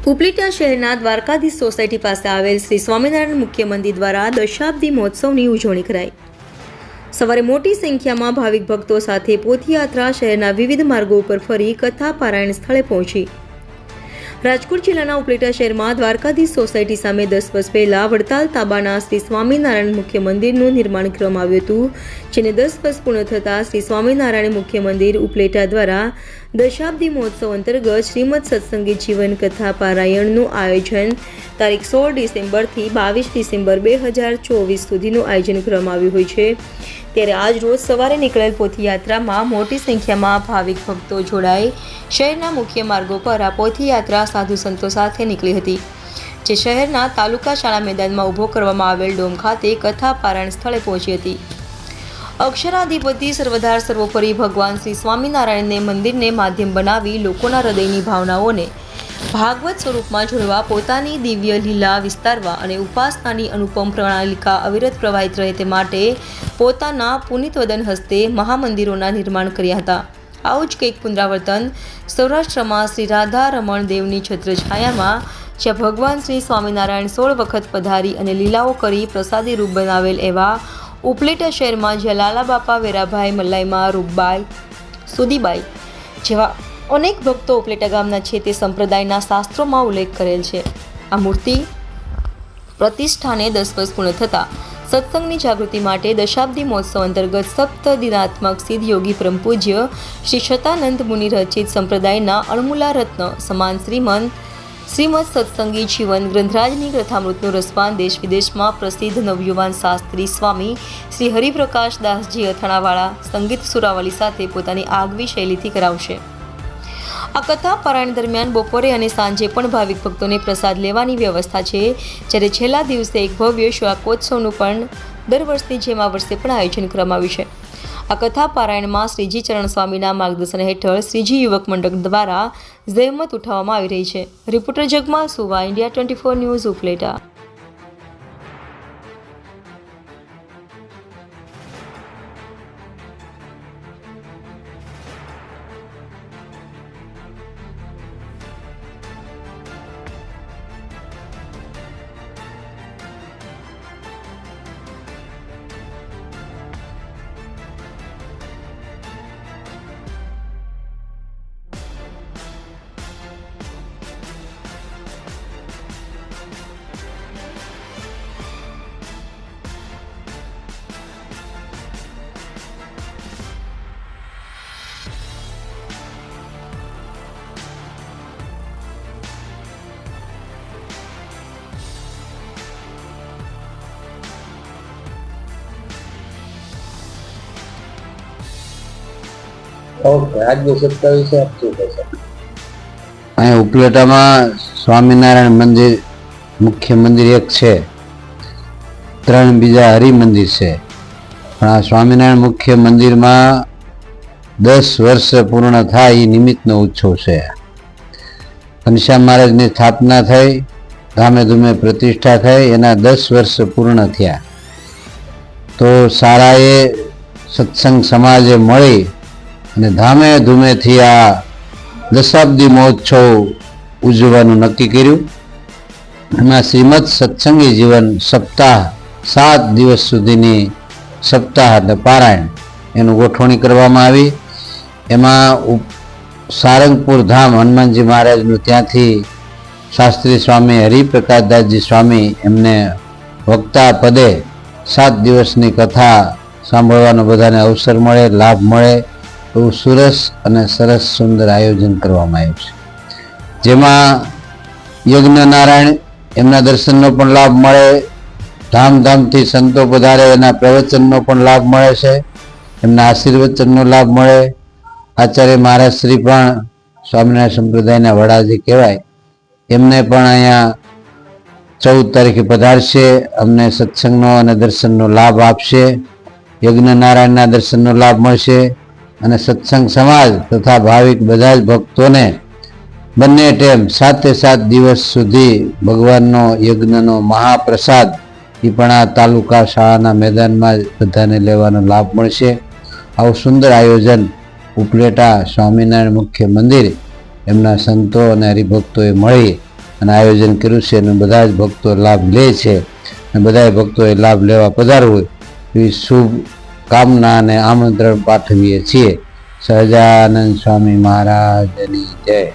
ઉપલેટા શહેરના દ્વારકાધીશ સોસાયટી પાસે આવેલ શ્રી સ્વામિનારાયણ મુખ્ય મંદિર દ્વારા દશાબ્દી મહોત્સવની ઉજવણી કરાઈ। સવારે મોટી સંખ્યામાં ભાવિક ભક્તો સાથે પોથીયાત્રા શહેરના વિવિધ માર્ગો ઉપર ફરી કથા પારાયણ સ્થળે પહોંચી। રાજકોટ જિલ્લાના ઉપલેટા શહેરમાં દ્વારકાધીશ સોસાયટી સામે 10 વર્ષ પહેલા વડતાલ તાબાના શ્રી સ્વામિનારાયણ મુખ્ય મંદિરનું નિર્માણ કરવામાં આવ્યું હતું, જેને 10 વર્ષ પૂર્ણ થતાં શ્રી સ્વામિનારાયણ મુખ્ય મંદિર ઉપલેટા દ્વારા દશાબ્દી મહોત્સવ અંતર્ગત શ્રીમદ સત્સંગી જીવન કથા પારાયણનું આયોજન તારીખ 16 ડિસેમ્બરથી 22 ડિસેમ્બર 2024 સુધીનું આયોજન કરવામાં આવ્યું હોય છે। ત્યારે આજ રોજ સવારે નીકળેલ પોથીયાત્રામાં મોટી સંખ્યામાં ભાવિક ભક્તો જોડાઈ શહેરના મુખ્ય માર્ગો પર આ પોથીયાત્રા સાધુ સંતો સાથે નીકળી હતી, જે શહેરના તાલુકા શાળા મેદાનમાં ઊભો કરવામાં આવેલ ડોમ ખાતે કથા પારાયણ સ્થળે પહોંચી હતી। અક્ષરાધિપતિ સર્વધાર સર્વોપરી ભગવાન શ્રી સ્વામિનારાયણને મંદિરને માધ્યમ બનાવી લોકોના હૃદયની ભાવનાઓને ભાગવત સ્વરૂપમાં જોડવા, પોતાની દિવ્ય લીલા વિસ્તારવા અને ઉપાસનાની અનુપમ પ્રણાલિકા અવિરત પ્રવાહિત રહે તે માટે પોતાના પુનિત વદન હસ્તે મહામંદિરોના નિર્માણ કર્યા હતા। આવું જ કંઈક પુનરાવર્તન સૌરાષ્ટ્રમાં શ્રી રાધા રમણ દેવની છત્રછાયામાં, જ્યાં ભગવાન શ્રી સ્વામિનારાયણ 16 વખત પધારી અને લીલાઓ કરી પ્રસાદી રૂપ બનાવેલ એવા ઉપલેટા શહેરમાં જ્યાં લાલા બાપા, વેરાભાઈ, મલ્લાઈમાં, રૂપબાઈ, સુદીબાઈ જેવા અનેક ભક્તો ઉપલેટા ગામના છે તે સંપ્રદાયના શાસ્ત્રોમાં ઉલ્લેખ કરેલ છે। આ મૂર્તિ પ્રતિષ્ઠાને 10 વર્ષ પૂર્ણ થતાં સત્સંગની જાગૃતિ માટે દશાબ્દી મહોત્સવ અંતર્ગત સપ્ત દિનાત્મક સિદ્ધ યોગી પરમ પૂજ્ય શ્રી શતાનંદ મુનિ રચિત સંપ્રદાયના અણમુલા રત્ન સમાન શ્રીમદ સત્સંગી જીવન ગ્રંથરાજની કથામૃતનું રસપાન દેશ વિદેશમાં પ્રસિદ્ધ નવયુવાન શાસ્ત્રી સ્વામી શ્રી હરિપ્રકાશ દાસજી અથાણાવાળા સંગીત સુરાવલી સાથે પોતાની આગવી શૈલીથી કરાવશે। આ કથા પારાયણ દરમિયાન બપોરે અને સાંજે પણ ભાવિક ભક્તોને પ્રસાદ લેવાની વ્યવસ્થા છે, જ્યારે છેલ્લા દિવસે એક ભવ્ય શાકોત્સવનું પણ દર વર્ષની જેમ આ વર્ષે પણ આયોજન કરવામાં આવ્યું છે। આ કથા પારાયણમાં શ્રીજી ચરણ સ્વામીના માર્ગદર્શન હેઠળ શ્રીજી યુવક મંડળ દ્વારા જહેમત ઉઠાવવામાં આવી રહી છે। રિપોર્ટર જગમાલ સુવા, ઇન્ડિયા 24 ન્યૂઝ, ઉપલેટા। અહીં ઉપલેટામાં સ્વામિનારાયણ મંદિર મુખ્ય મંદિર એક છે, 3 બીજા હરિ મંદિર છે, પણ આ સ્વામિનારાયણ મુખ્ય મંદિરમાં 10 વર્ષ પૂર્ણ થાય એ નિમિત્તનો ઉત્સવ છે। ઘનશ્યામ મહારાજની સ્થાપના થઈ, ધામે ધૂમે પ્રતિષ્ઠા થઈ, એના 10 વર્ષ પૂર્ણ થયા, તો સારાએ સત્સંગ સમાજે મળી અને ધામે ધૂમેથી આ દશાબ્દી મહોત્સવ ઉજવવાનું નક્કી કર્યું। એમાં શ્રીમદ સત્સંગી જીવન સપ્તાહ 7 દિવસ સુધીની સપ્તાહ એટલે પારાયણ એનું ગોઠવણી કરવામાં આવી। એમાં સારંગપુર ધામ હનુમાનજી મહારાજનું ત્યાંથી શાસ્ત્રી સ્વામી હરિપ્રકાશદાસજી સ્વામી એમને વક્તા પદે 7 દિવસની કથા સાંભળવાનો બધાને અવસર મળે, લાભ મળે એવું સરસ સુંદર આયોજન કરવામાં આવ્યું છે, જેમાં યજ્ઞ નારાયણ એમના દર્શનનો પણ લાભ મળે, ધામધામથી સંતો પધારે એના પ્રવચનનો પણ લાભ મળે છે, એમના આશીર્વચનનો લાભ મળે। આચાર્ય મહારાજ શ્રી પણ સ્વામિનારાયણ સંપ્રદાયના વડાજી કહેવાય, એમને પણ અહીંયા 14 તારીખે પધારશે, અમને સત્સંગનો અને દર્શનનો લાભ આપશે, યજ્ઞ નારાયણના દર્શનનો લાભ મળશે અને સત્સંગ સમાજ તથા ભાવિક બધા જ ભક્તોને બંને ટાઈમ 7 દિવસ સુધી ભગવાનનો યજ્ઞનો મહાપ્રસાદ એ પણ આ તાલુકા શાળાના મેદાનમાં જ બધાને લેવાનો લાભ મળશે। આવું સુંદર આયોજન ઉપલેટા સ્વામિનારાયણ મુખ્ય મંદિર એમના સંતો અને હરિભક્તોએ મળી અને આયોજન કર્યું છે અને બધા જ ભક્તો લાભ લે છે અને બધા ભક્તોએ લાભ લેવા પધારવું એવી શુભ કામના અને આમંત્રણ પાઠવીએ છીએ. સહજાનંદ સ્વામી મહારાજની જય.